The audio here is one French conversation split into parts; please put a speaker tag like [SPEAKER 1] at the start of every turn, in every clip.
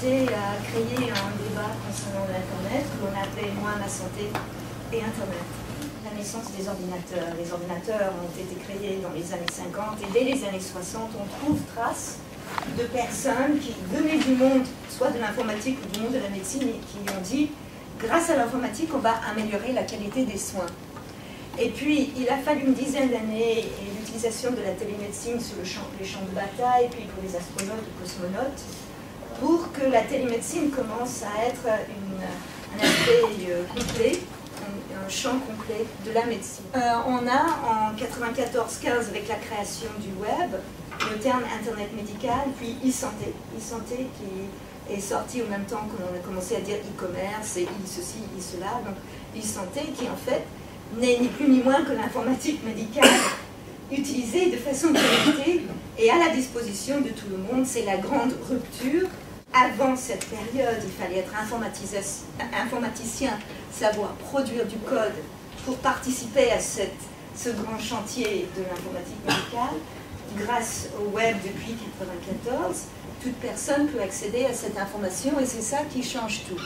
[SPEAKER 1] L'université a créé un débat concernant l'Internet que l'on appelait « Moi, ma santé et Internet ». La naissance des ordinateurs. Les ordinateurs ont été créés dans les années 50 et dès les années 60, on trouve trace de personnes qui venaient du monde, soit de l'informatique ou du monde de la médecine, et qui ont dit « Grâce à l'informatique, on va améliorer la qualité des soins ». Et puis, il a fallu une dizaine d'années et l'utilisation de la télémédecine sur les champs de bataille, puis pour les astronautes et cosmonautes, pour que la télémédecine commence à être un aspect complet, un champ complet de la médecine. On a en 94-15, avec la création du web, le terme Internet médical, puis e-santé. E-santé qui est sorti en même temps qu'on a commencé à dire e-commerce et e-ceci, e-cela. Donc e-santé qui en fait n'est ni plus ni moins que l'informatique médicale utilisée de façon connectée et à la disposition de tout le monde. C'est la grande rupture. Avant cette période, il fallait être informaticien, savoir produire du code pour participer à ce grand chantier de l'informatique médicale. Grâce au web depuis 1994, toute personne peut accéder à cette information et c'est ça qui change tout.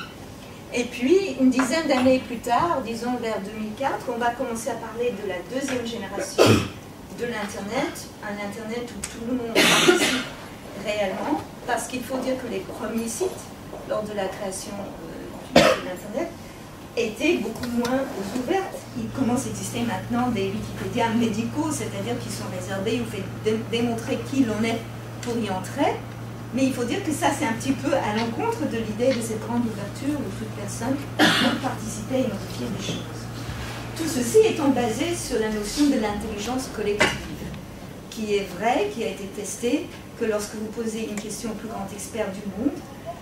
[SPEAKER 1] Et puis, une dizaine d'années plus tard, disons vers 2004, on va commencer à parler de la deuxième génération de l'Internet, un Internet où tout le monde participe réellement, parce qu'il faut dire que les premiers sites, lors de la création de l'Internet, étaient beaucoup moins ouvertes. Il commence à exister maintenant des Wikipédia médicaux, c'est-à-dire qui sont réservés, où fait démontrer qui l'on est pour y entrer. Mais il faut dire que ça, c'est un petit peu à l'encontre de l'idée de cette grande ouverture où toute personne peut participer et modifier des choses. Tout ceci étant basé sur la notion de l'intelligence collective, qui est vraie, qui a été testée, que lorsque vous posez une question au plus grand expert du monde,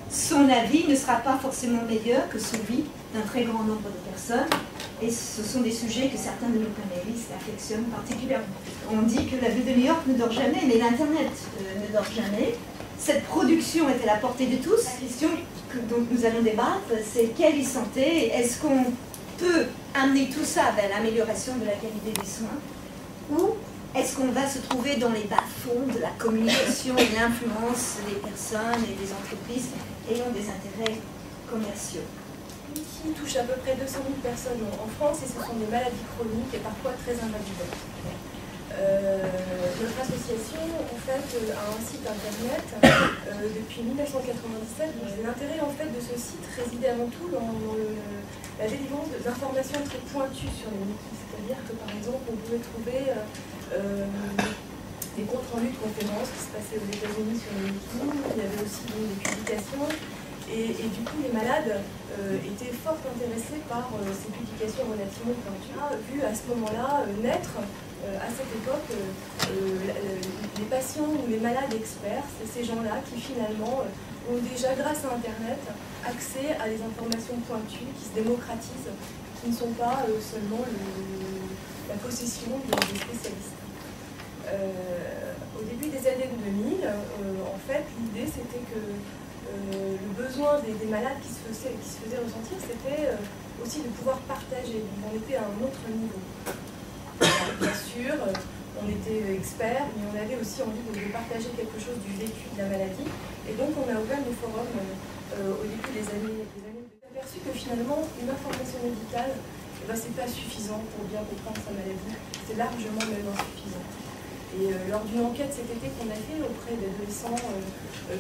[SPEAKER 1] son avis ne sera pas forcément meilleur que celui d'un très grand nombre de personnes. Et ce sont des sujets que certains de nos panélistes affectionnent particulièrement. On dit que la ville de New York ne dort jamais, mais l'Internet ne dort jamais. Cette production est à la portée de tous. La question dont nous allons débattre, c'est quelle e-santé? Est-ce qu'on peut amener tout ça vers l'amélioration de la qualité des soins? Ou est-ce qu'on va se trouver dans les bas-fonds de la communication et de l'influence des personnes et des entreprises ayant des intérêts commerciaux?
[SPEAKER 2] Qui touche à peu près 200 000 personnes en France et ce sont des maladies chroniques et parfois très invalidantes. Notre association en fait, a un site internet depuis 1997. L'intérêt en fait, de ce site résidait avant tout dans la délivrance d'informations très pointues sur les wikis. C'est-à-dire que par exemple on pouvait trouver des comptes rendus de conférences qui se passaient aux États-Unis sur les wikis. Il y avait aussi des publications. Et du coup, les malades étaient fort intéressés par ces publications relativement pointues. Vu à ce moment-là naître, à cette époque, les patients ou les malades experts, c'est ces gens-là qui finalement ont déjà, grâce à Internet, accès à des informations pointues qui se démocratisent, qui ne sont pas seulement la possession des spécialistes. Au début des années 2000, en fait, l'idée c'était que le besoin des malades qui se faisait ressentir, c'était aussi de pouvoir partager. Donc on était à un autre niveau. Bien sûr, on était experts, mais on avait aussi envie de partager quelque chose du vécu de la maladie. Et donc on a ouvert des forums au début des années. On a aperçu que finalement, une information médicale, c'est pas suffisant pour bien comprendre sa maladie. C'est largement même insuffisant. Et lors d'une enquête cet été qu'on a fait auprès d'adolescents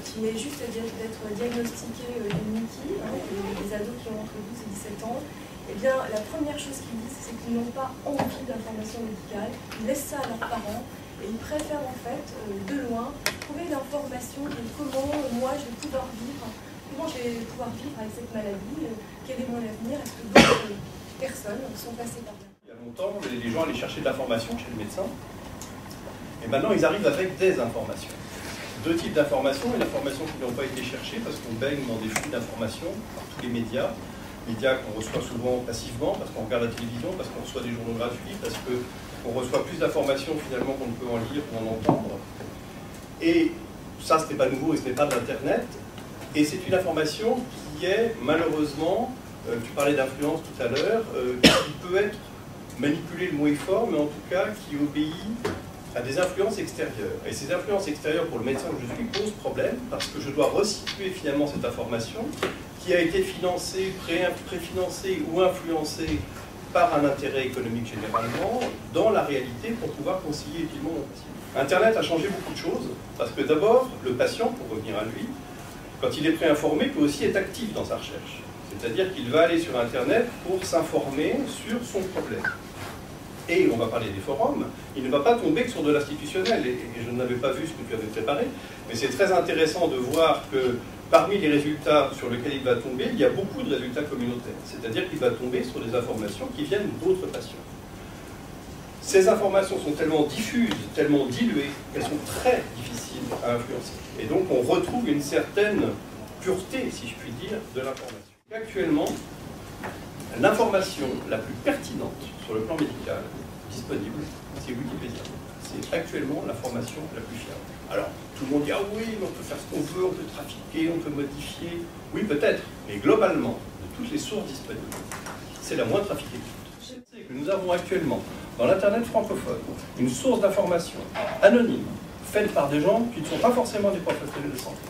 [SPEAKER 2] qui venaient juste d'être diagnostiqués d'une des ados qui ont entre 12 et 17 ans, eh bien la première chose qu'ils disent, c'est qu'ils n'ont pas envie d'information médicale, ils laissent ça à leurs parents et ils préfèrent en fait, de loin, trouver l'information de comment moi je vais pouvoir vivre, avec cette maladie, quel est mon avenir, est-ce que d'autres personnes sont passées par là.
[SPEAKER 3] Il y a longtemps, les gens allaient chercher de l'information chez le médecin. Et maintenant, ils arrivent avec des informations. Deux types d'informations, et l'information qui n'ont pas été cherchées, parce qu'on baigne dans des flux d'informations par tous les médias qu'on reçoit souvent passivement, parce qu'on regarde la télévision, parce qu'on reçoit des journaux gratuits, parce qu'on reçoit plus d'informations finalement qu'on ne peut en lire ou en entendre. Et ça, ce n'est pas nouveau et ce n'est pas de l'Internet. Et c'est une information qui est malheureusement, tu parlais d'influence tout à l'heure, qui peut être manipulée, le mot est fort, mais en tout cas qui obéit a des influences extérieures. Et ces influences extérieures pour le médecin que je suis posent problème parce que je dois resituer finalement cette information qui a été financée, préfinancée ou influencée par un intérêt économique généralement dans la réalité pour pouvoir concilier utilement mon patient. Internet a changé beaucoup de choses parce que d'abord, le patient, pour revenir à lui, quand il est préinformé, peut aussi être actif dans sa recherche. C'est-à-dire qu'il va aller sur Internet pour s'informer sur son problème. Et on va parler des forums, il ne va pas tomber que sur de l'institutionnel. Et je n'avais pas vu ce que tu avais préparé, mais c'est très intéressant de voir que parmi les résultats sur lesquels il va tomber, il y a beaucoup de résultats communautaires. C'est-à-dire qu'il va tomber sur des informations qui viennent d'autres patients. Ces informations sont tellement diffuses, tellement diluées, qu'elles sont très difficiles à influencer. Et donc on retrouve une certaine pureté, si je puis dire, de l'information. Actuellement, l'information la plus pertinente sur le plan médical disponible, c'est Wikipédia. C'est actuellement l'information la plus fiable. Alors, tout le monde dit « Ah oui, mais on peut faire ce qu'on veut, on peut trafiquer, on peut modifier. » Oui, peut-être, mais globalement, de toutes les sources disponibles, c'est la moins trafiquée de toutes. Je sais que nous avons actuellement, dans l'Internet francophone, une source d'information anonyme, faite par des gens qui ne sont pas forcément des professionnels de santé,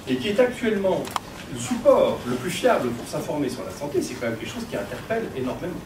[SPEAKER 3] et qui est actuellement le support le plus fiable pour s'informer sur la santé. C'est quand même quelque chose qui interpelle énormément.